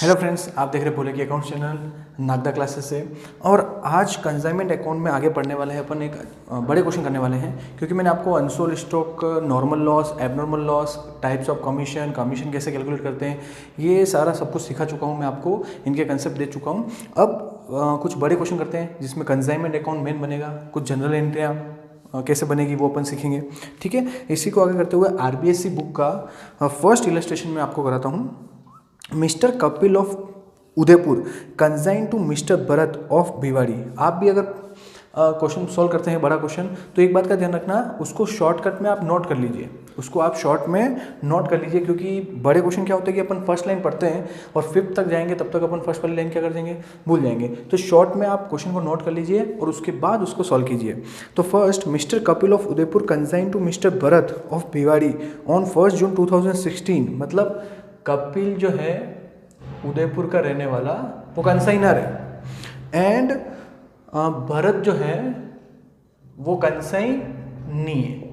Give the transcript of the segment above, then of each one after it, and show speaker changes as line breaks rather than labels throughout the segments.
Hello friends, आप देख रहे बोले कि अकाउंट चैनल नागदा क्लासेस से। और आज कंसाइनमेंट अकाउंट में आगे पढ़ने वाले हैं अपन। एक बड़े क्वेश्चन करने वाले हैं क्योंकि मैंने आपको unsold stock, normal loss, abnormal loss, types of commission, commission कैसे कैलकुलेट करते हैं, ये सारा सब कुछ सिखा चुका हूँ। मैं आपको इनके कंसेप्ट दे चुका हूँ। अब कुछ बड़े क्वेश्चन करते हैं जिसमें कंसाइनमेंट अकाउंट मेन बनेगा। कुछ जनरल एंट्रियाँ कैसे बनेगी वो अपन सीखेंगे, ठीक है। इसी को आगे करते हुए आरबीएससी बुक का फर्स्ट इलस्ट्रेशन में आपको कराता हूँ। Mister Kapil of Udaipur consign to mister Bharat of Bhiwadi. आप भी अगर क्वेश्चन सॉल्व करते हैं बड़ा क्वेश्चन, तो एक बात का ध्यान रखना, उसको शॉर्टकट में आप नोट कर लीजिए, उसको आप शॉर्ट में नोट कर लीजिए। क्योंकि बड़े क्वेश्चन क्या होते हैं कि अपन फर्स्ट लाइन पढ़ते हैं और फिफ्थ तक जाएंगे, तब तक अपन फर्स्ट वाली लाइन क्या कर देंगे, भूल जाएंगे। तो शॉर्ट में आप क्वेश्चन को नोट कर लीजिए और उसके बाद उसको सॉल्व कीजिए। तो first, mister Kapil of Udaipur consign to mister Bharat of Bhiwadi on 1 June 2016। मतलब कपिल जो है उदयपुर का रहने वाला, वो कंसाइनर है। एंड भरत जो है वो कंसाइनी है।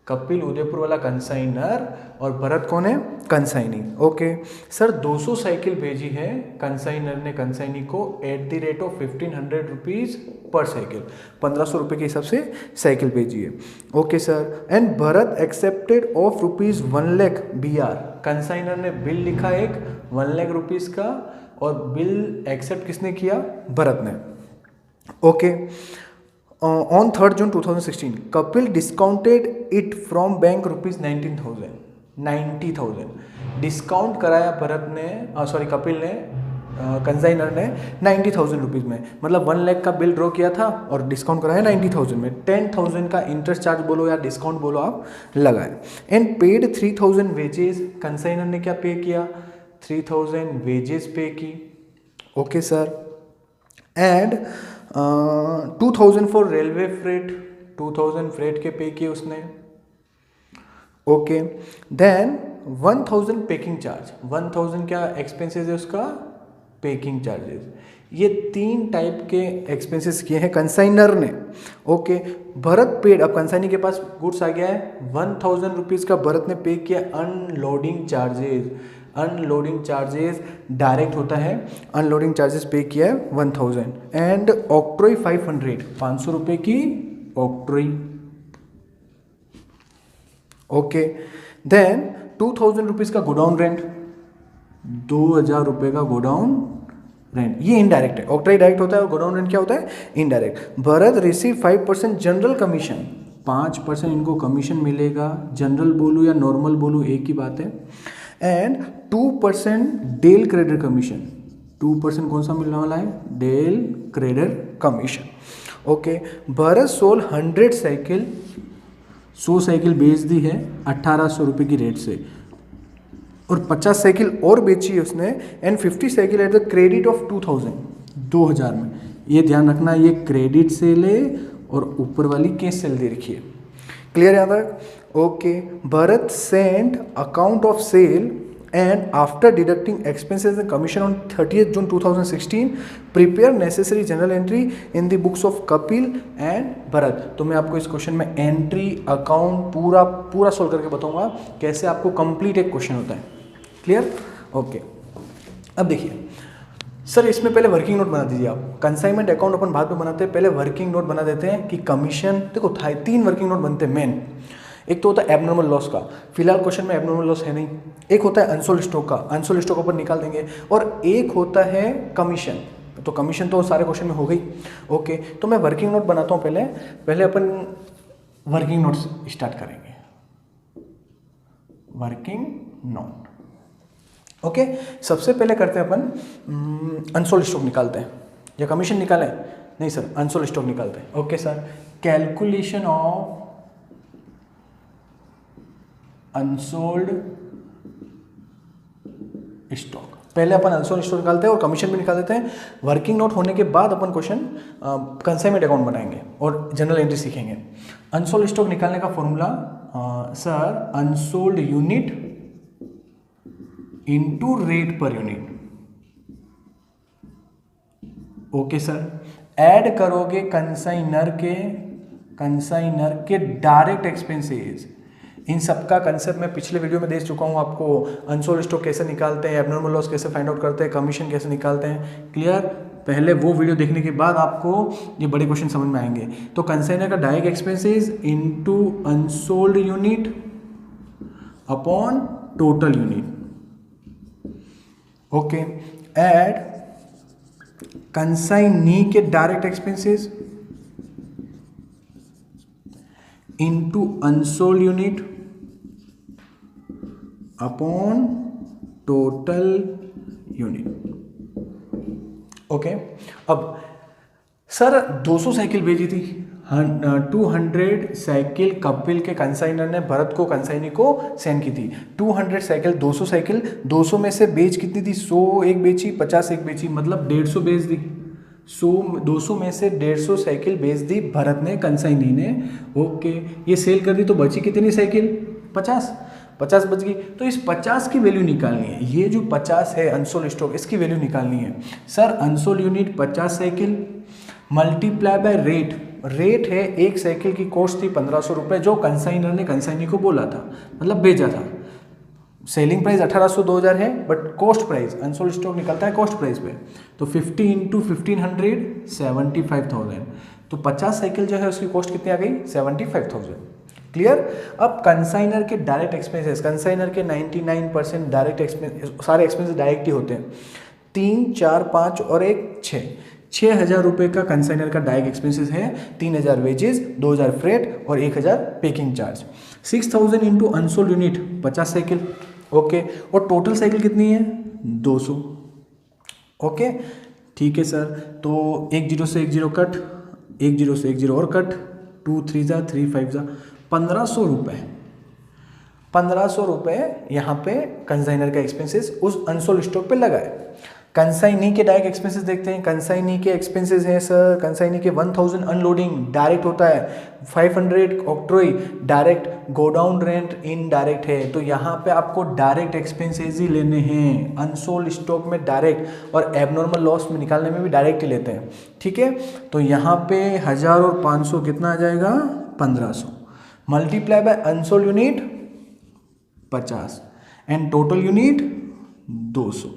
कपिल उदयपुर वाला कंसाइनर और भरत कौन है, कंसाइनी। ओके सर, 200 साइकिल भेजी है कंसाइनर ने कंसाइनी को at the rate of 1500 rupees पर साइकिल। 1500 रुपये के हिसाब से साइकिल भेजी है। Okay sir, and Bharat accepted of rupees 1 lakh BR। Consignor ने बिल लिखा एक 1 लाख रुपीज़ का, और बिल एक्सेप्ट किसने किया, भरत ने। Okay, on 3 June 2016 Kapil discounted it from bank rupees 90,000 discount कराया भरत ने, सॉरी कपिल ने, कंसाइनर ने 90,000 रुपीज़ में। मतलब 1 लाख का बिल ड्रॉ किया था और डिस्काउंट कराया 90,000 में। 10,000 का इंटरेस्ट चार्ज बोलो या डिस्काउंट बोलो आप लगाए। And paid 3,000 wages. कंसाइनर ने क्या पे किया, 3,000 वेजेस पे की। Okay sir, and 2,000 for railway freight. 2,000 freight के पे किए उसने। Okay, then 1,000 packing charge. 1,000 क्या एक्सपेंसेस है उसका, पैकिंग चार्जेस। ये 3 टाइप के एक्सपेंसेस किए हैं कंसाइनर ने। ओके, भरत पेड, अब कंसाइनी के पास गुड्स आ गया है, 1,000 रुपीज़ का भरत ने पे किया unloading charges. Unloading charges direct होता है, अनलोडिंग चार्जेस पे किया है 1,000। एंड ऑक्ट्रॉय 500, 500 रुपये की ऑक्ट्रॉय। ओके, देन 2,000 रुपीज़ का गोडाउन रेंट। 2,000 रुपये का गोडाउन रेंट, ये इनडायरेक्ट है। ऑक्ट्रॉय डायरेक्ट होता है और गोडाउन रेंट क्या होता है, indirect. Bharat receive 5% general commission. 5% इनको कमीशन मिलेगा। जनरल बोलूँ या नॉर्मल बोलूँ एक ही बात है। And 2% del creditor commission. 2% कौन सा मिलने वाला है, del creditor commission. Okay, Bharat sold 100 cycle, 100 cycle बेच दी है 1,800 रुपये की रेट से, और 50 साइकिल और बेची है उसने। And 50 cycle at the credit of 2,000 में। ये ध्यान रखना, ये क्रेडिट सेल है और ऊपर वाली कैश सेल दे रखी है। क्लियर है यहाँ तक? Okay, Bharat sent account of sale and after deducting expenses and commission on 30 June 2016 prepare necessary journal entry in the books of Kapil and Bharat. तो मैं आपको इस क्वेश्चन में एंट्री अकाउंट पूरा सोल्व करके बताऊंगा कैसे आपको कंप्लीट एक क्वेश्चन होता है। क्लियर? ओके, अब देखिए सर, इसमें पहले वर्किंग नोट बना दीजिए आप। कंसाइनमेंट अकाउंट अपन बाद में बनाते हैं, पहले वर्किंग नोट बना देते हैं कि कमीशन। देखो 3 वर्किंग नोट बनते हैं मेन। एक तो होता है एबनॉर्मल लॉस का, फिलहाल क्वेश्चन में एबनॉर्मल लॉस है नहीं। एक होता है अनसोल्ड स्टॉक का, अनसोल्ड स्टॉक अपन निकाल देंगे। और एक होता है कमीशन। तो कमीशन तो सारे क्वेश्चन में हो गई। ओके, तो मैं वर्किंग नोट बनाता हूँ। पहले अपन वर्किंग नोट्स स्टार्ट करेंगे। Working note, okay. सबसे पहले करते हैं अपन अनसोल्ड स्टॉक निकालते हैं, या कमीशन निकालें, नहीं सर अनसोल्ड स्टॉक निकालते हैं। Okay sir, calculation of unsold stock. पहले अपन अनसोल्ड स्टॉक निकालते हैं और कमीशन भी निकाल देते हैं। वर्किंग नोट होने के बाद अपन क्वेश्चन कंसाइनमेंट अकाउंट बनाएंगे और जनरल एंट्री सीखेंगे। अनसोल्ड स्टॉक निकालने का formula sir, unsold unit into rate per unit. Okay sir, add करोगे कंसाइनर के डायरेक्ट एक्सपेंसेस। इन सब का कंसेप्ट मैं पिछले वीडियो में दे चुका हूँ आपको। अनसोल्ड स्टॉक कैसे निकालते हैं, एबनॉर्मल लॉस कैसे फाइंड आउट करते हैं, कमीशन कैसे निकालते हैं। क्लियर? पहले वो वीडियो देखने के बाद आपको ये बड़े क्वेश्चन समझ में आएंगे। तो कंसाइनर का direct expenses into unsold unit upon total unit. Okay, add consignee के direct expenses into unsold unit upon total unit. Okay, अब सर 200 साइकिल भेजी थी, 200 साइकिल कपिल के कंसाइनर ने भरत को कंसाइनी को सेंड की थी। 200 साइकिल, 200 साइकिल, 200 में से बेच कितनी थी? 100 एक बेची, 50 एक बेची, मतलब 150 बेच दी। 200 में से 150 साइकिल बेच दी भरत ने, कंसाइनी ने। ओके, ये सेल कर दी तो बची कितनी साइकिल? 50 बच गई। तो इस 50 की वैल्यू निकालनी है। ये जो 50 है अनसोल्ड स्टॉक, इसकी वैल्यू निकालनी है। Sir unsold unit 50 cycle multiply by rate है, एक साइकिल की कॉस्ट थी 1500 रुपये, जो कंसाइनर ने कंसाइनी को बोला था, मतलब भेजा था। सेलिंग प्राइस 1800 2000 है, but cost price unsold stock निकलता है कॉस्ट प्राइस पे। तो 50 इंटू 1500 75,000। तो 50 साइकिल जो है उसकी कॉस्ट कितनी आ गई? 75,000। क्लियर? अब कंसाइनर के डायरेक्ट एक्सपेंसेस, कंसाइनर के 99% डायरेक्ट एक्सपेंस, सारे एक्सपेंसेस डायरेक्ट ही होते हैं। 3, 4, 5 और 1 6, 6,000 रुपये का कंसाइनर का डायरेक्ट एक्सपेंसेस है। 3,000 वेजेस, 2,000 फ्रेट और 1,000 packing charge. 6,000 into unsold unit 50 cycle. Okay, और टोटल साइकिल कितनी है? 200। ओके, ठीक है सर। तो 1 0 से 1 0 कट, 1 0 से 1 0 और कट, 2 3 जा 3 5 जा 1500 रुपये। 1500 रुपये यहाँ पे कंसाइनर का एक्सपेंसेस उस अनसोल्ड स्टॉक पे लगाए। कंसाइनी के डायरेक्ट एक्सपेंसेस देखते हैं। कंसाइनी के एक्सपेंसेस हैं सर, कंसाइनी के 1000 अनलोडिंग डायरेक्ट होता है, 500 octroi direct, godown rent indirect है। तो यहाँ पे आपको डायरेक्ट एक्सपेंसेस ही लेने हैं अनसोल्ड स्टॉक में डायरेक्ट, और एबनॉर्मल लॉस में निकालने में भी डायरेक्ट ही लेते हैं। ठीक है, तो यहाँ पे 1000 और 500 कितना आ जाएगा? 1500 multiply by unsold unit 50 and total unit 200।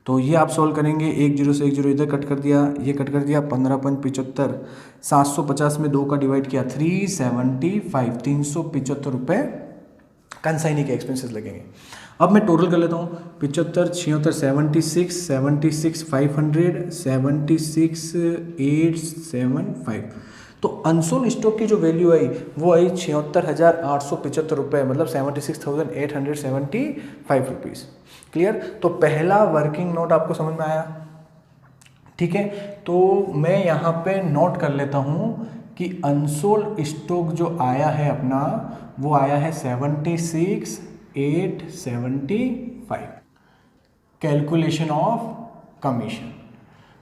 तो ये आप सॉल्व करेंगे। 1 0 से 1 0 इधर कट कर दिया, ये कट कर दिया, 15 5 75, 750 में 2 का डिवाइड किया, 375, 375 रुपये कंसाइनी के एक्सपेंसेस लगेंगे। अब मैं टोटल कर लेता हूँ। 75 76 76 76 500 76 875। तो अनसोल्ड स्टॉक की जो वैल्यू आई वो आई 76,875 रुपये, मतलब 76,875 रुपीज़। क्लियर? तो पहला वर्किंग नोट आपको समझ में आया? ठीक है, तो मैं यहाँ पे नोट कर लेता हूँ कि अनसोल्ड स्टॉक जो आया है अपना, वो आया है 76,875। कैलकुलेशन ऑफ कमीशन,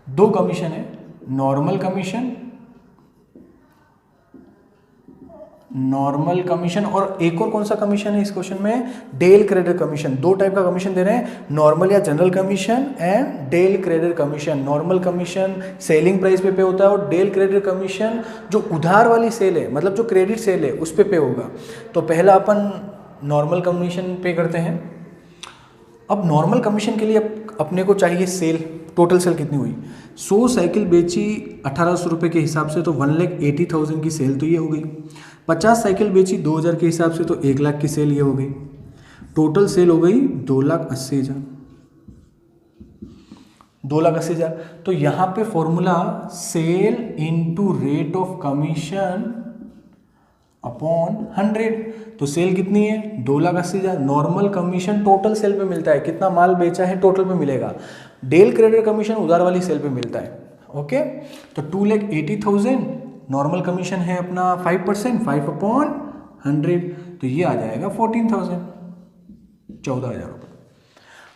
2 कमीशन है, नॉर्मल कमीशन और एक और कौन सा कमीशन है इस क्वेश्चन में? Del credit commission. 2 टाइप का कमीशन दे रहे हैं, नॉर्मल या general commission and del credit commission. Normal commission selling price पे होता है, और डेल क्रेडिट कमीशन जो उधार वाली सेल है, मतलब जो क्रेडिट सेल है उस पे होगा। तो पहला अपन नॉर्मल कमीशन पे करते हैं। अब नॉर्मल कमीशन के लिए अपने को चाहिए सेल, टोटल सेल कितनी हुई? 100 साइकिल बेची 1800 रुपये के हिसाब से, तो 1,80,000 की सेल तो ये हो गई। 50 साइकिल बेची 2000 के हिसाब से, तो 1 लाख की सेल ये हो गई। टोटल सेल हो गई 2,80,000। 2,80,000। तो यहाँ पे formula sale into rate of commission upon 100। तो सेल कितनी है? 2,80,000। नॉर्मल कमीशन टोटल सेल पे मिलता है, कितना माल बेचा है टोटल पे मिलेगा। डेल क्रेडिट कमीशन उधार वाली सेल पे मिलता है। ओके, तो 2,80,000 नॉर्मल कमीशन है अपना 5%, 5 अपॉन 100, तो ये आ जाएगा 14,000, 14,000 रुपये।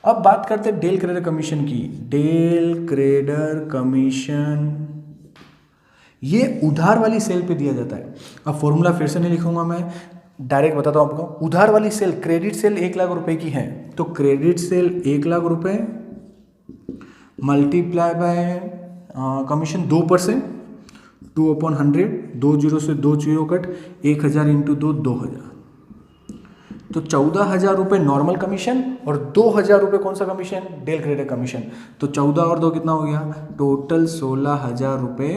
अब बात करते हैं डेल क्रेडिट कमीशन की। डेल क्रेडिट कमीशन ये उधार वाली सेल पे दिया जाता है। अब फॉर्मूला फिर से नहीं लिखूंगा मैं, डायरेक्ट बताता हूँ आपको। उधार वाली सेल, क्रेडिट सेल 1 लाख रुपए की है, तो क्रेडिट सेल 1 लाख रुपए मल्टीप्लाई बाय कमीशन 2%, 2 अपॉन 100, 2 0 से 2 0 कट, 1,000 इंटू 2 2,000। तो 14,000 रुपये नॉर्मल कमीशन और 2,000 रुपये कौन सा कमीशन, डेल क्रेडिट कमीशन। तो 14 और 2 कितना हो गया, टोटल 16,000 रुपये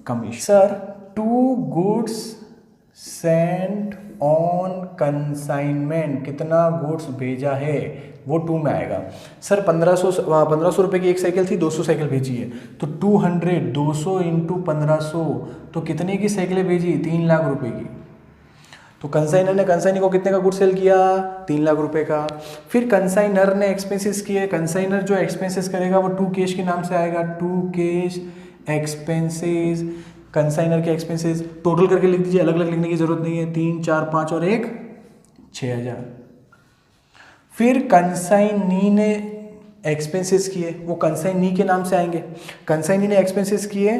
commission. Sir 2 goods sent on consignment, कितना गुड्स भेजा है वो 2 में आएगा। सर 1500 रुपये की एक साइकिल थी, 200 साइकिल भेजी है, तो 200 इंटू 1500, तो कितने की साइकिलें भेजी, 3 लाख रुपए की। तो कंसाइनर ने कंसाइनी को कितने का गुड सेल किया, 3 लाख रुपए का। फिर कंसाइनर ने एक्सपेंसेस किए, कंसाइनर जो एक्सपेंसेस करेगा वो 2 कैश के नाम से आएगा, 2 कैश एक्सपेंसेस। कंसाइनर के एक्सपेंसेस टोटल करके लिख दीजिए, अलग अलग लिखने की जरूरत नहीं है, 3, 4, 5 और 1, 6,000। फिर कंसाइनी ने एक्सपेंसेस किए, वो कंसाइनी के नाम से आएंगे। कंसाइनी ने एक्सपेंसेस किए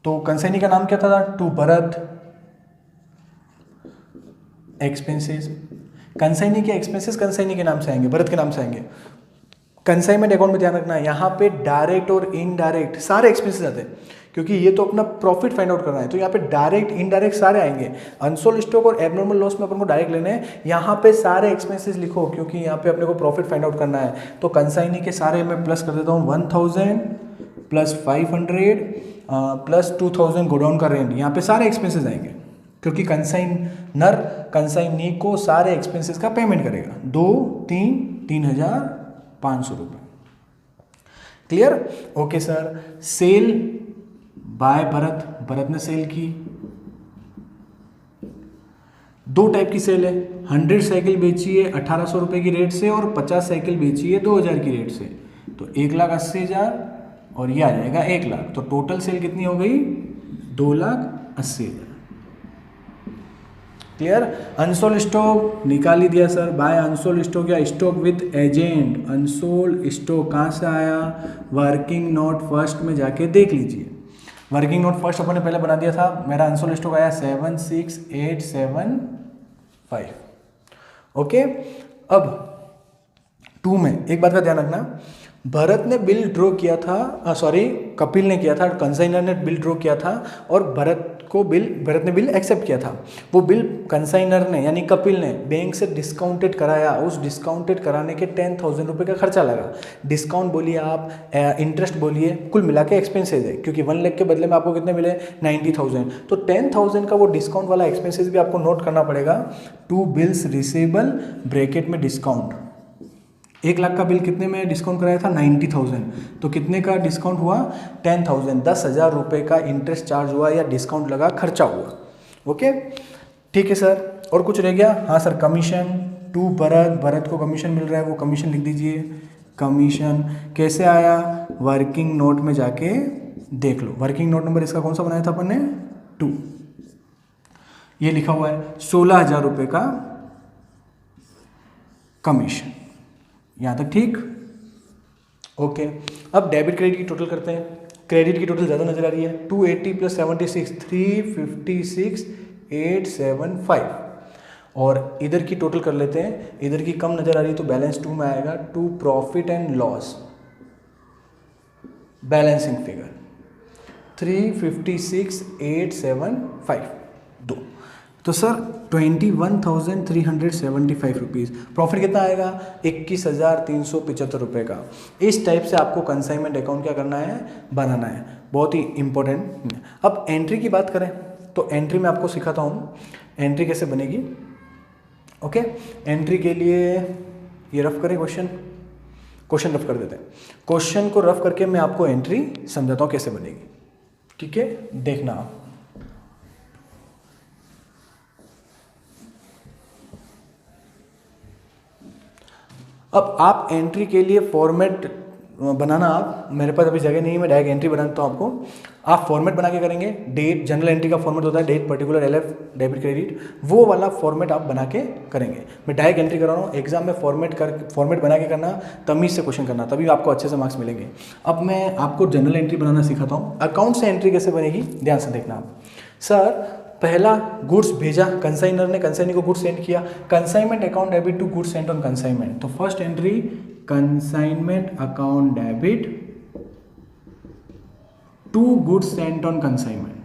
तो कंसाइनी का नाम क्या था, टू भरत एक्सपेंसेस। कंसाइनी के एक्सपेंसेस कंसाइनी के नाम से आएंगे, भरत के नाम से आएंगे। कंसाइनमेंट अकाउंट में ध्यान रखना है, यहाँ पे डायरेक्ट और इनडायरेक्ट सारे एक्सपेंसेस आते हैं, क्योंकि ये तो अपना प्रॉफिट फाइंड आउट करना है, तो यहाँ पे डायरेक्ट इनडायरेक्ट सारे आएंगे। अनसोल्ड स्टॉक और एबनॉर्मल लॉस में अपन को डायरेक्ट लेने हैं, यहाँ पे सारे एक्सपेंसेस लिखो, क्योंकि यहाँ पे अपने को प्रॉफिट फाइंड आउट करना है। तो कंसाइनी के सारे मैं प्लस कर देता हूँ, 1000 प्लस 500 प्लस 2000 गोडाउन का रेंट, यहाँ पे सारे एक्सपेंसेस आएंगे, क्योंकि कंसाइनर कंसाइनी को सारे एक्सपेंसेस का पेमेंट करेगा, 2, 3, 3,500 रुपये। Clear, okay sir. Sale by Bharat, Bharat ने सेल की, 2 टाइप की सेल है, 100 साइकिल बेची है 1800 रुपये की रेट से और 50 साइकिल बेची है 2000 की रेट से, तो 1,80,000 और ये आ जाएगा 1 लाख, तो टोटल सेल कितनी हो गई, 2,80,000। क्लियर। अनसोल्ड स्टॉक निकाल ही दिया सर, बाय अनसोल्ड स्टॉक या stock with agent. Unsold stock कहाँ से आया, वर्किंग नोट फर्स्ट में जाके देख लीजिए। वर्किंग नोट फर्स्ट अपन ने पहले बना दिया था, मेरा अनसोल्ड स्टॉक आया 76,875। ओके, अब 2 में एक बात का ध्यान रखना, भरत ने बिल ड्रॉ किया था, कपिल ने किया था, कंसाइनर ने बिल ड्रॉ किया था और भरत ने बिल एक्सेप्ट किया था। वो बिल कंसाइनर ने यानी कपिल ने बैंक से डिस्काउंटेड कराया, उस डिस्काउंटेड कराने के 10,000 रुपये का खर्चा लगा। डिस्काउंट बोलिए आप, इंटरेस्ट बोलिए, कुल मिला के एक्सपेंसेज है, क्योंकि 1 लाख के बदले में आपको कितने मिले, 90,000, तो 10,000 का वो डिस्काउंट वाला एक्सपेंसेज भी आपको नोट करना पड़ेगा। 2 बिल्स रिसीवेबल ब्रैकेट में डिस्काउंट, 1 लाख का बिल कितने में डिस्काउंट कराया था, 90,000, तो कितने का डिस्काउंट हुआ, 10,000, 10,000 रुपये का इंटरेस्ट चार्ज हुआ या डिस्काउंट लगा, खर्चा हुआ। ओके, ठीक है सर। और कुछ रह गया, हाँ sir, commission to Bharat, Bharat को कमीशन मिल रहा है, वो कमीशन लिख दीजिए। कमीशन कैसे आया, वर्किंग नोट में जाके देख लो, वर्किंग नोट नंबर इसका कौन सा बनाया था अपन ने, 2, ये लिखा हुआ है 16,000 रुपये का कमीशन। यहाँ तक ठीक, ओके। अब डेबिट क्रेडिट की टोटल करते हैं। क्रेडिट की टोटल ज़्यादा नजर आ रही है, 280 प्लस 76, 356,875, और इधर की टोटल कर लेते हैं, इधर की कम नजर आ रही है तो बैलेंस 2 में आएगा। 2 profit and loss, balancing figure 356,875, 2, तो सर 21,375 रुपीज़। प्रॉफिट कितना आएगा, 21,375 रुपये का। इस टाइप से आपको कंसाइनमेंट अकाउंट क्या करना है, बनाना है, बहुत ही इंपॉर्टेंट। अब एंट्री की बात करें तो एंट्री में आपको सिखाता हूँ एंट्री कैसे बनेगी। ओके, एंट्री के लिए ये रफ करें, क्वेश्चन रफ कर देते हैं। क्वेश्चन को रफ करके मैं आपको एंट्री समझाता हूँ कैसे बनेगी, ठीक है, देखना आप। अब आप एंट्री के लिए फॉर्मेट बनाना, आप, मेरे पास अभी जगह नहीं है, मैं डायरेक्ट एंट्री बनाता हूँ आपको। आप फॉर्मेट बना के करेंगे, डेट, जनरल एंट्री का फॉर्मेट होता है date, particular, LF, debit credit, वो वाला फॉर्मेट आप बना के करेंगे। मैं डायरेक्ट एंट्री कर रहा हूँ, एग्जाम में फॉर्मेट बना के करना, तमीज़ से क्वेश्चन करना, तभी आपको अच्छे से मार्क्स मिलेंगे। अब मैं आपको जनरल एंट्री बनाना सिखाता हूँ। अकाउंट से एंट्री कैसे बनेगी, ध्यान से देखना आप। सर पहला गुड्स भेजा, कंसाइनर ने कंसाइनी को गुड्स सेंड किया, consignment account debit to goods sent on consignment, तो first entry consignment account debit to goods sent on consignment,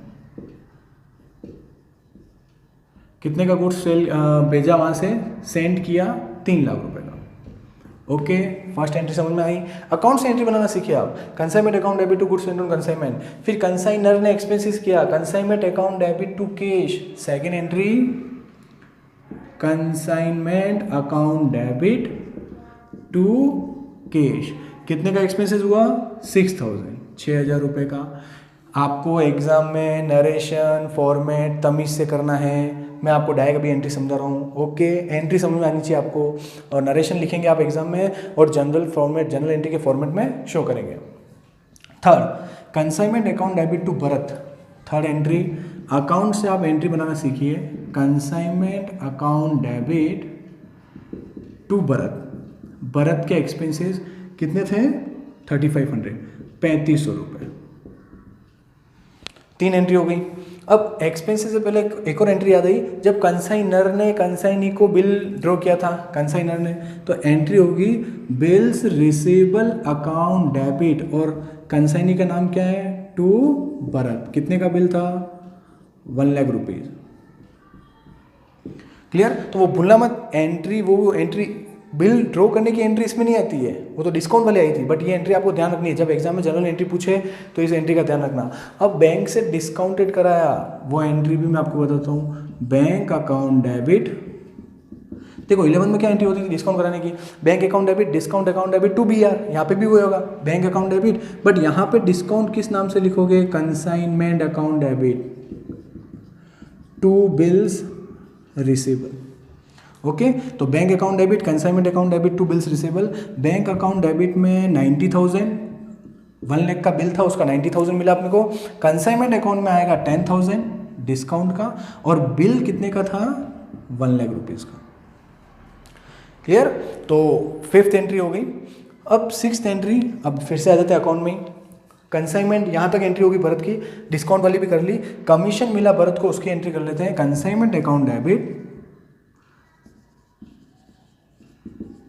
कितने का गुड्स सेल भेजा वहाँ से, सेंड किया 3 लाख रुपए का। ओके, फर्स्ट एंट्री समझ में आई। अकाउंट से एंट्री बनाना सीखे आप, consignment account debit to goods send on consignment. फिर कंसाइनर ने एक्सपेंसेस किया, consignment account debit to cash. Second entry consignment account debit to cash. कितने का एक्सपेंसेस हुआ, 6,000 रुपये का। आपको एग्जाम में नरेशन फॉर्मेट तमीज से करना है, मैं आपको डायरेक्ट अभी एंट्री समझा रहा हूँ। ओके, एंट्री समझ में आनी चाहिए आपको, और नरेशन लिखेंगे आप एग्जाम में, और जनरल फॉर्मेट, जनरल एंट्री के फॉर्मेट में शो करेंगे। Third, consignment account debit to Bharat. Third entry, account से आप एंट्री बनाना सीखिए, consignment account debit to Bharat. Bharat के एक्सपेंसेस कितने थे, 3500, 3500 रुपये। 3 एंट्री हो गई। अब एक्सपेंसेस से पहले एक और एंट्री याद आई, जब कंसाइनर ने कंसाइनी को बिल ड्रॉ किया था, कंसाइनर ने, तो एंट्री होगी बिल्स रिसीवेबल अकाउंट डेबिट, और कंसाइनी का नाम क्या है, टू भरत। कितने का बिल था, 1 लाख रुपीज। क्लियर? तो वो भूलना मत, एंट्री वो एंट्री बिल ड्रॉ करने की एंट्री इसमें नहीं आती है, वो तो डिस्काउंट वाली आई थी, बट ये एंट्री आपको ध्यान रखनी है। जब एग्जाम में जनरल एंट्री पूछे तो इस एंट्री का ध्यान रखना। अब बैंक से डिस्काउंटेड कराया, वो एंट्री भी मैं आपको बताता हूँ, बैंक अकाउंट डेबिट। देखो 11 में क्या एंट्री होती थी डिस्काउंट कराने की, bank account debit, discount account debit to BR। यहाँ पे भी वो होगा बैंक अकाउंट डेबिट, बट यहाँ पे डिस्काउंट किस नाम से लिखोगे, consignment account debit to bills receivable. Okay, तो bank account debit, consignment account debit to bills receivable. Bank account debit में 90,000, 1 लाख का बिल था, उसका 90,000 मिला अपने को। कंसाइनमेंट अकाउंट में आएगा 10,000 डिस्काउंट का, और बिल कितने का था, 1 लाख रुपीज़ का। क्लियर? तो 5th एंट्री हो गई। अब 6th एंट्री, अब फिर से आ जाते हैं अकाउंट में। कंसाइनमेंट, यहाँ तक एंट्री होगी भरत की, डिस्काउंट वाली भी कर ली। कमीशन मिला भरत को, उसकी एंट्री कर लेते हैं, consignment account debit,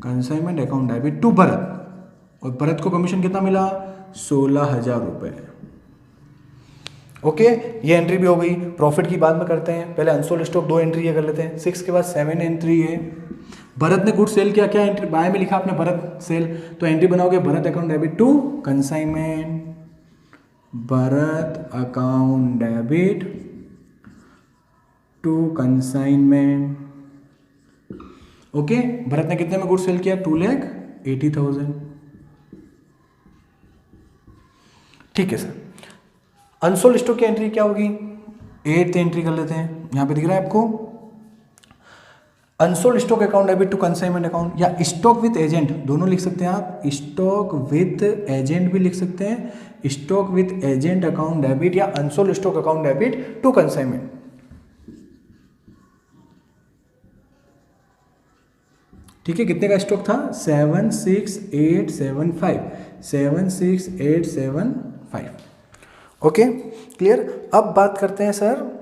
consignment account debit to Bharat, और भरत को कमीशन कितना मिला, 16,000 रुपये। ओके, ये एंट्री भी हो गई। प्रॉफिट की बात में करते हैं, पहले अनसोल्ड स्टॉक 2 एंट्री ये कर लेते हैं। 6 के बाद 7 एंट्री है, भरत ने गुड सेल किया, क्या एंट्री बाय में लिखा आपने, भरत सेल, तो एंट्री बनाओगे Bharat account debit to consignment, Bharat account debit to consignment. Okay, Bharat ने कितने में गुड सेल किया, 2,80,000। ठीक है सर। अनसोल्ड स्टॉक की एंट्री क्या होगी, 8th एंट्री कर लेते हैं। यहां पे दिख रहा है आपको, unsold stock account debit to consignment account, या स्टॉक विथ एजेंट, दोनों लिख सकते हैं आप, स्टॉक विथ एजेंट भी लिख सकते हैं, stock with agent account debit, या unsold stock account debit to consignment. ठीक है, कितने का स्टॉक था, 76,875, 76,875। Okay, clear? अब बात करते हैं सर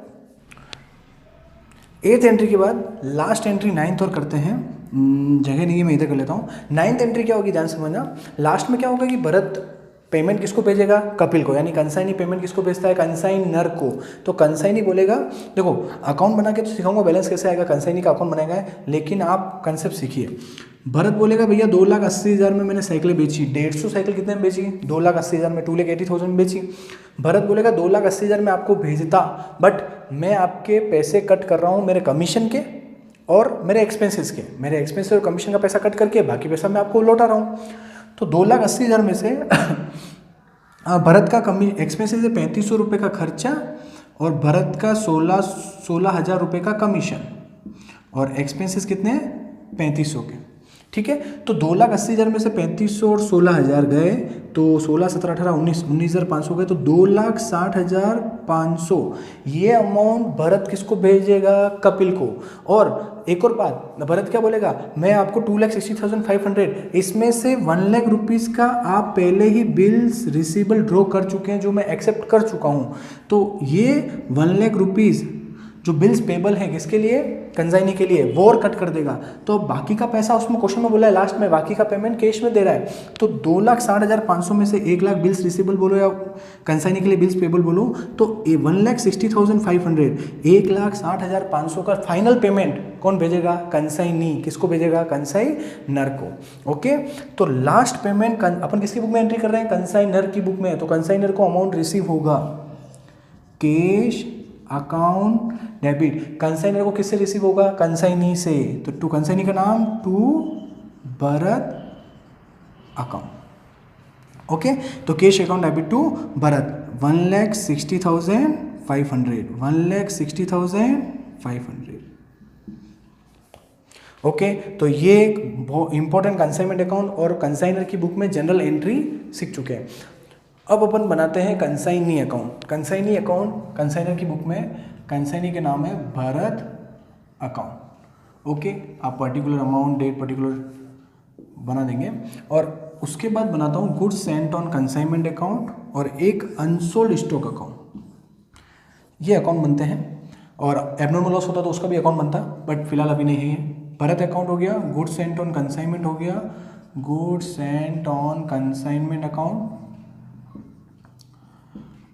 8th एंट्री के बाद लास्ट एंट्री 9th और करते हैं। जगह नहीं है, मैं इधर कर लेता हूँ। 9th एंट्री क्या होगी, ध्यान समझना। लास्ट में क्या होगा कि भरत पेमेंट किसको भेजेगा, कपिल को, यानी कंसाइनी पेमेंट किसको भेजता है, कंसाइनर को। तो कंसाइनी बोलेगा, देखो अकाउंट बना के तो सिखाऊंगा बैलेंस कैसे आएगा, कंसाइनी का अकाउंट बनाएगा, लेकिन आप कंसेप्ट सीखिए। भरत बोलेगा भैया 2,80,000 में मैंने साइकिलें बेची, 150 साइकिल कितने में बेची, 2,80,000 में, 2,80,000 में बेची। भरत बोलेगा 2,80,000 में आपको भेजता, बट मैं आपके पैसे कट कर रहा हूँ मेरे कमीशन के और मेरे एक्सपेंसेस के, मेरे एक्सपेंसेस और कमीशन का पैसा कट करके बाकी पैसा मैं आपको लौटा रहा हूँ। तो 2,80,000 में से भरत का एक्सपेंसेस है 3,500 रुपये का खर्चा, और भरत का 16,000 रुपये का कमीशन, और एक्सपेंसेस कितने हैं, 3,500 के। ठीक है, तो 2,80,000 में से 3,500 और 16,000 गए, तो 16, 17, 18, 19,500 गए, तो 2,60,500 ये अमाउंट भरत किसको भेजेगा, कपिल को। और एक और बात, भरत क्या बोलेगा, मैं आपको 2,60,500, इसमें से 1 लाख रुपीज़ का आप पहले ही बिल्स रिसीवेबल ड्रॉ कर चुके हैं, जो मैं एक्सेप्ट कर चुका हूँ। तो ये 1 लाख रुपीज़ जो बिल्स पेबल है किसके लिए, कंसाइनी के लिए, वो और कट कर देगा। तो बाकी का पैसा उसमें क्वेश्चन में बोला है लास्ट में बाकी का पेमेंट कैश में दे रहा है, तो 2,60,500 में से 1,00,000 बिल्स रिसीवेबल बोलो या कंसाइनी के लिए बिल्स पेबल बोलो, तो 1,60,500, 1,60,500 का फाइनल पेमेंट कौन भेजेगा, कंसाइनी। किसको भेजेगा, कंसाइनर को। ओके, तो लास्ट पेमेंट अपन किसकी बुक में एंट्री कर रहे हैं, कंसाइनर की बुक में, तो कंसाइनर को अमाउंट रिसीव होगा कैश अकाउंट डेबिट। कंसाइनर को किससे रिसीव होगा, कंसाइनी से, तो टू कंसाइनी का नाम टू भरत अकाउंट। ओके, तो cash account debit to Bharat 1,60,500, 1,60,500। Okay, तो ये एक बहुत इंपॉर्टेंट कंसाइनमेंट अकाउंट और कंसाइनर की बुक में जनरल एंट्री सीख चुके हैं। अब अपन बनाते हैं consignee account. Consignee account consignor की बुक में कंसाइनी के नाम है भरत अकाउंट। ओके, आप पर्टिकुलर अमाउंट डेट पर्टिकुलर बना देंगे। और उसके बाद बनाता हूँ goods sent on consignment account और एक अनसोल्ड स्टॉक अकाउंट। ये अकाउंट बनते हैं और एबनॉर्मल लॉस होता तो उसका भी अकाउंट बनता, बट फिलहाल अभी नहीं है। भरत अकाउंट हो गया, गुड्स सेंट ऑन कंसाइनमेंट हो गया, goods sent on consignment account.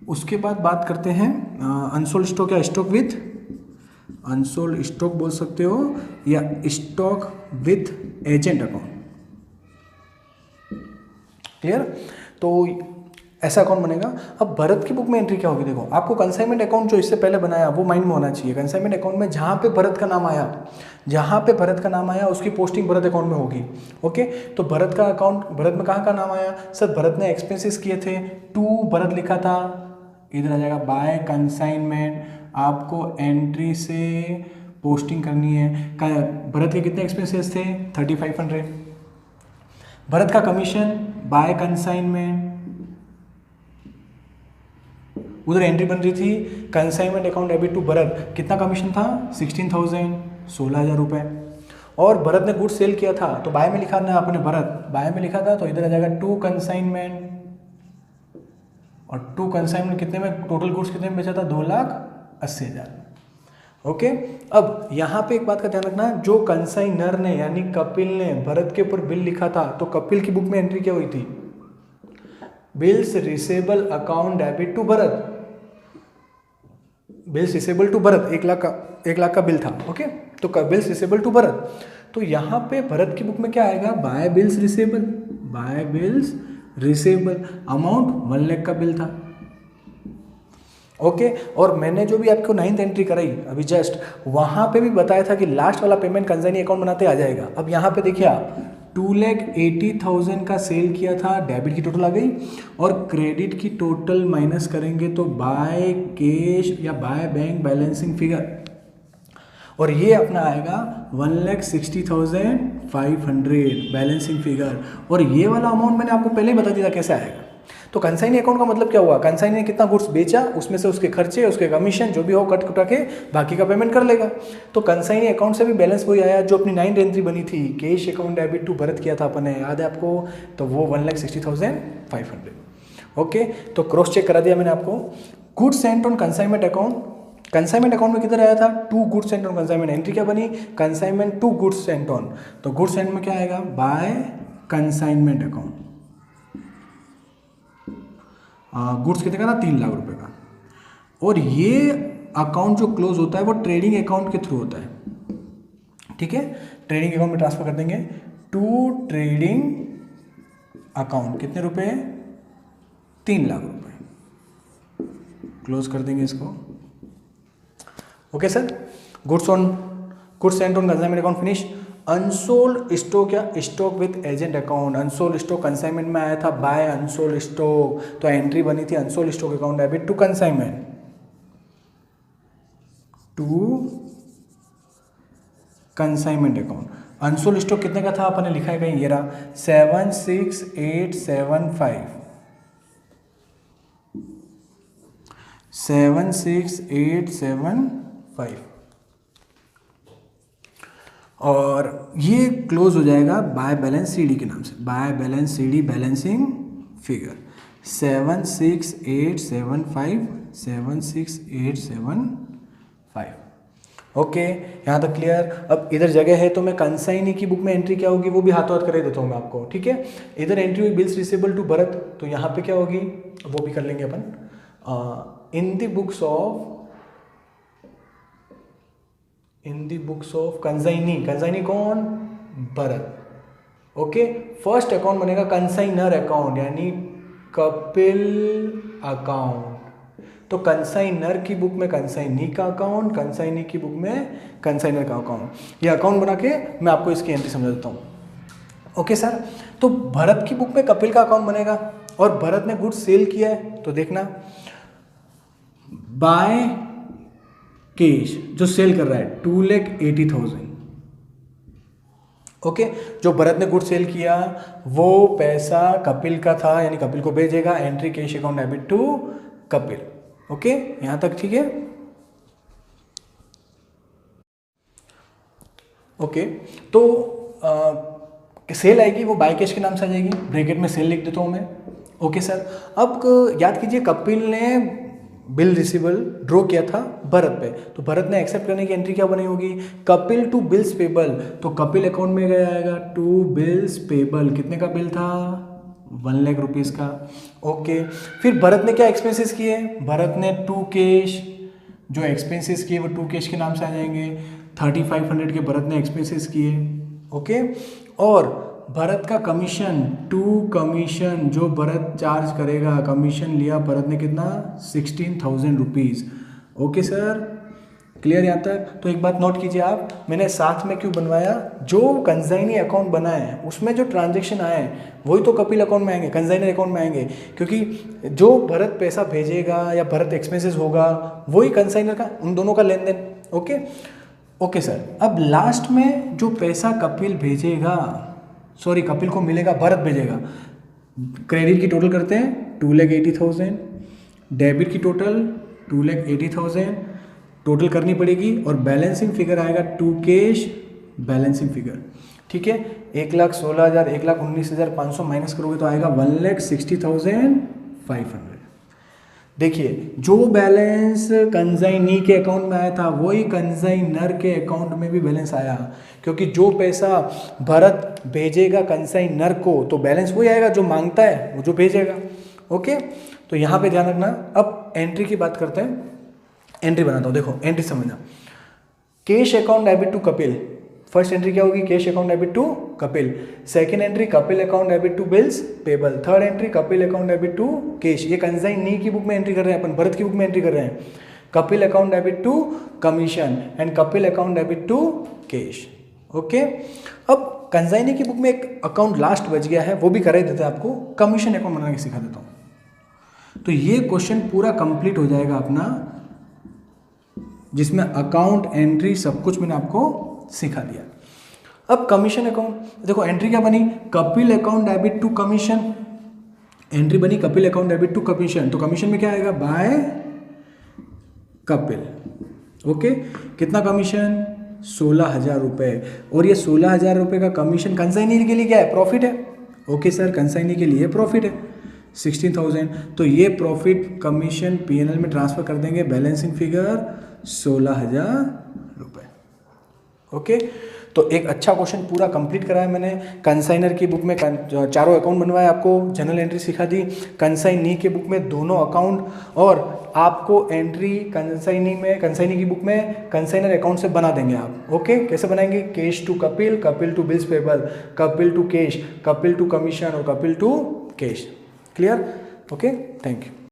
उसके बाद बात करते हैं अनसोल्ड स्टॉक या स्टॉक विथ, अनसोल्ड स्टॉक बोल सकते हो या stock with agent account. Clear, तो ऐसा अकाउंट बनेगा। अब भरत की बुक में एंट्री क्या होगी, देखो आपको कंसाइनमेंट अकाउंट जो इससे पहले बनाया वो माइंड में होना चाहिए। कंसाइनमेंट अकाउंट में जहाँ पे भरत का नाम आया, जहाँ पे भरत का नाम आया उसकी पोस्टिंग भरत अकाउंट में होगी। ओके, तो भरत का अकाउंट, भरत में कहाँ का नाम आया, सर भरत ने एक्सपेंसेस किए थे, टू भरत लिखा था, इधर आ जाएगा बाय कंसाइनमेंट। आपको एंट्री से पोस्टिंग करनी है। भरत के कितने एक्सपेंसेस थे, 3,500। भरत का कमीशन बाय कंसाइनमेंट, उधर एंट्री बन रही थी consignment account debit to Bharat, कितना कमीशन था, 16,000, 16,000 रुपये। और भरत ने गुड्स सेल किया था तो बाय में लिखा ना आपने, भरत बाय में लिखा था, तो इधर आ जाएगा टू कंसाइनमेंट। और टू कंसाइनमेंट कितने में, टोटल गुड्स कितने में बेचा था, 2,80,000। ओके, अब यहाँ पे एक बात का ध्यान रखना, जो कंसाइनर ने यानी कपिल ने भरत के ऊपर बिल लिखा था, तो कपिल की बुक में एंट्री क्या हुई थी, bills receivable account debit to Bharat, bills receivable to Bharat, 1,00,000 का बिल था। ओके, तो बिल्स रिसेबल टू भरत, तो यहाँ पे भरत की बुक में क्या आएगा, by bills receivable, by bills receivable, amount 1,00,000 का बिल था। ओके, और मैंने जो भी आपको 9th एंट्री कराई अभी जस्ट, वहाँ पे भी बताया था कि लास्ट वाला पेमेंट कंसाइनी अकाउंट बनाते आ जाएगा। अब यहाँ पे देखिए आप 2,80,000 का सेल किया था, डेबिट की टोटल आ गई, और क्रेडिट की टोटल माइनस करेंगे तो बाय कैश या बाय बैंक बैलेंसिंग फिगर, और ये अपना आएगा 1,60,500 बैलेंसिंग फिगर। और ये वाला अमाउंट मैंने आपको पहले ही बता दिया कैसे आएगा। तो कंसाइनी अकाउंट का मतलब क्या हुआ, कंसाइनी ने कितना गुड्स बेचा, उसमें से उसके खर्चे, उसके कमीशन जो भी हो कट कुटा के बाकी का पेमेंट कर लेगा। तो कंसाइनी अकाउंट से भी बैलेंस वही आया जो अपनी 9th एंट्री बनी थी, cash account debit to Bharat किया था अपन ने, याद है आपको, तो वो 1,60,500। ओके, तो क्रॉस चेक करा दिया मैंने आपको। Goods sent on consignment account, consignment account में किधर आया था, to goods sent on consignment, entry क्या बनी, consignment to goods sent on, तो गुड्स सेंट में क्या आएगा, बाय कंसाइनमेंट अकाउंट। गुड्स कितने का था, 3,00,000 रुपये का। और ये अकाउंट जो क्लोज होता है वो ट्रेडिंग अकाउंट के थ्रू होता है। ठीक है, ट्रेडिंग अकाउंट में ट्रांसफर कर देंगे टू ट्रेडिंग अकाउंट, कितने रुपए, 3,00,000 रुपये, क्लोज कर देंगे इसको। Okay sir, goods sent on consignment account finish. Unsold stock या stock with agent account, unsold stock consignment में आया था बाय अनसोल्ड स्टॉक, तो एंट्री बनी थी unsold stock account debit to consignment, to consignment account. Unsold stock कितने का था आपने लिखा है कहीं, ये रहा 76875, 76875, और ये क्लोज हो जाएगा बाय बैलेंस सीडी के नाम से, by balance CD balancing figure 76875, 76875। Okay, यहाँ तक क्लियर। अब इधर जगह है तो मैं कंसाइनी की बुक में एंट्री क्या होगी वो भी हाथों हाथ कर देता हूँ मैं आपको, ठीक है। इधर एंट्री हुई बिल्स रिसीवेबल टू भरत, तो यहाँ पे क्या होगी वो भी कर लेंगे अपन। In the books of consignee, consignee कौन, भरत। ओके, फर्स्ट अकाउंट बनेगा कंसाइनर अकाउंट यानी कपिल अकाउंट। तो कंसाइनर की बुक में कंसाइनी का अकाउंट, कंसाइनी की बुक में कंसाइनर का अकाउंट। ये अकाउंट बना के मैं आपको इसकी एंट्री समझा देता हूँ। ओके सर, तो भरत की बुक में कपिल का अकाउंट बनेगा और भरत ने गुड्स सेल किया है, तो देखना बाय कैश जो सेल कर रहा है 2,80,000। ओके, जो भरत ने गुड सेल किया वो पैसा कपिल का था यानी कपिल को भेजेगा, entry cash account debit to Kapil. Okay, यहां तक ठीक है। ओके, तो सेल आएगी वो बाय कैश के नाम से आ जाएगी, ब्रैकेट में सेल लिख देता हूं मैं। ओके सर, अब याद कीजिए कपिल ने बिल रिसीवेबल ड्रॉ किया था भरत पे, तो भरत ने एक्सेप्ट करने की एंट्री क्या बनी होगी, कपिल टू बिल्स पेबल। तो कपिल अकाउंट में गया आएगा टू बिल्स पेबल, कितने का बिल था 1 लाख रुपीस का। ओके, फिर भरत ने क्या एक्सपेंसेस किए, भरत ने टू कैश, जो एक्सपेंसेस किए वो टू कैश के नाम से आ जाएंगे। 3500 के भरत ने एक्सपेंसेस किए। ओके, और भरत का कमीशन टू कमीशन जो भरत चार्ज करेगा, कमीशन लिया भरत ने कितना 16,000 रुपीज़। ओके सर, क्लियर यहाँ तक। तो एक बात नोट कीजिए आप, मैंने साथ में क्यों बनवाया, जो कंसाइनी अकाउंट बना है उसमें जो ट्रांजेक्शन आए वही तो कपिल अकाउंट में आएंगे, कंसाइनर अकाउंट में आएंगे, क्योंकि जो भरत पैसा भेजेगा या भरत एक्सपेंसेस होगा वही कंसाइनर का, उन दोनों का लेन देन। ओके ओके सर, अब लास्ट में जो पैसा कपिल भेजेगा, सॉरी कपिल को मिलेगा, भरत भेजेगा, क्रेडिट की टोटल करते हैं 2,80,000, डेबिट की टोटल 2,80,000 टोटल करनी पड़ेगी और बैलेंसिंग फिगर आएगा टू कैश बैलेंसिंग फिगर। ठीक है, 1,16,000 1,19,500 माइनस करोगे तो आएगा 1,60,500। देखिए, जो बैलेंस कंसाइनी के अकाउंट में आया था वही कंसाइनर के अकाउंट में भी बैलेंस आया, क्योंकि जो पैसा भरत भेजेगा कंसाइनर को तो बैलेंस वही आएगा, जो मांगता है वो जो भेजेगा। ओके, तो यहाँ पे ध्यान रखना। अब एंट्री की बात करते हैं, एंट्री बनाता हूँ। देखो एंट्री समझना, cash account debit to Kapil, first entry क्या होगी, cash account debit to Kapil. Second entry Kapil account debit to bills payable. Third entry Kapil account debit to cash. ये कंसाइनी की बुक में एंट्री कर रहे हैं अपन, भरत की बुक में एंट्री कर रहे हैं। Kapil account debit to commission and Kapil account debit to cash. Okay, अब कंसाइनी की बुक में एक अकाउंट लास्ट बच गया है, वो भी करा ही देता है आपको, कमीशन अकाउंट बना के सिखा देता हूँ। तो ये क्वेश्चन पूरा कंप्लीट हो जाएगा अपना, जिसमें अकाउंट एंट्री सब कुछ मैंने आपको सिखा दिया। अब कमीशन अकाउंट, देखो एंट्री क्या बनी, Kapil account debit to commission. Entry बनी Kapil account debit to commission, तो कमीशन में क्या आएगा, बाय कपिल। ओके, कितना कमीशन 16,000 रुपये, और ये 16,000 रुपये का कमीशन कंसाइनी के लिए क्या है, प्रॉफिट है। ओके सर, कंसाइनी के लिए प्रॉफिट है 16,000, तो ये प्रॉफिट कमीशन पीएनएल में ट्रांसफर कर देंगे, बैलेंसिंग फिगर 16,000 रुपये। ओके, तो एक अच्छा क्वेश्चन पूरा कंप्लीट कराया मैंने। कंसाइनर की बुक में चारों अकाउंट बनवाए, आपको जनरल एंट्री सिखा दी। कंसाइनी के बुक में दोनों अकाउंट, और आपको एंट्री कंसाइनी की बुक में कंसाइनर अकाउंट से बना देंगे आप। ओके, कैसे बनाएंगे, cash to Kapil, Kapil to bills payable, Kapil to cash, Kapil to commission और Kapil to cash. Clear? Okay, thank you.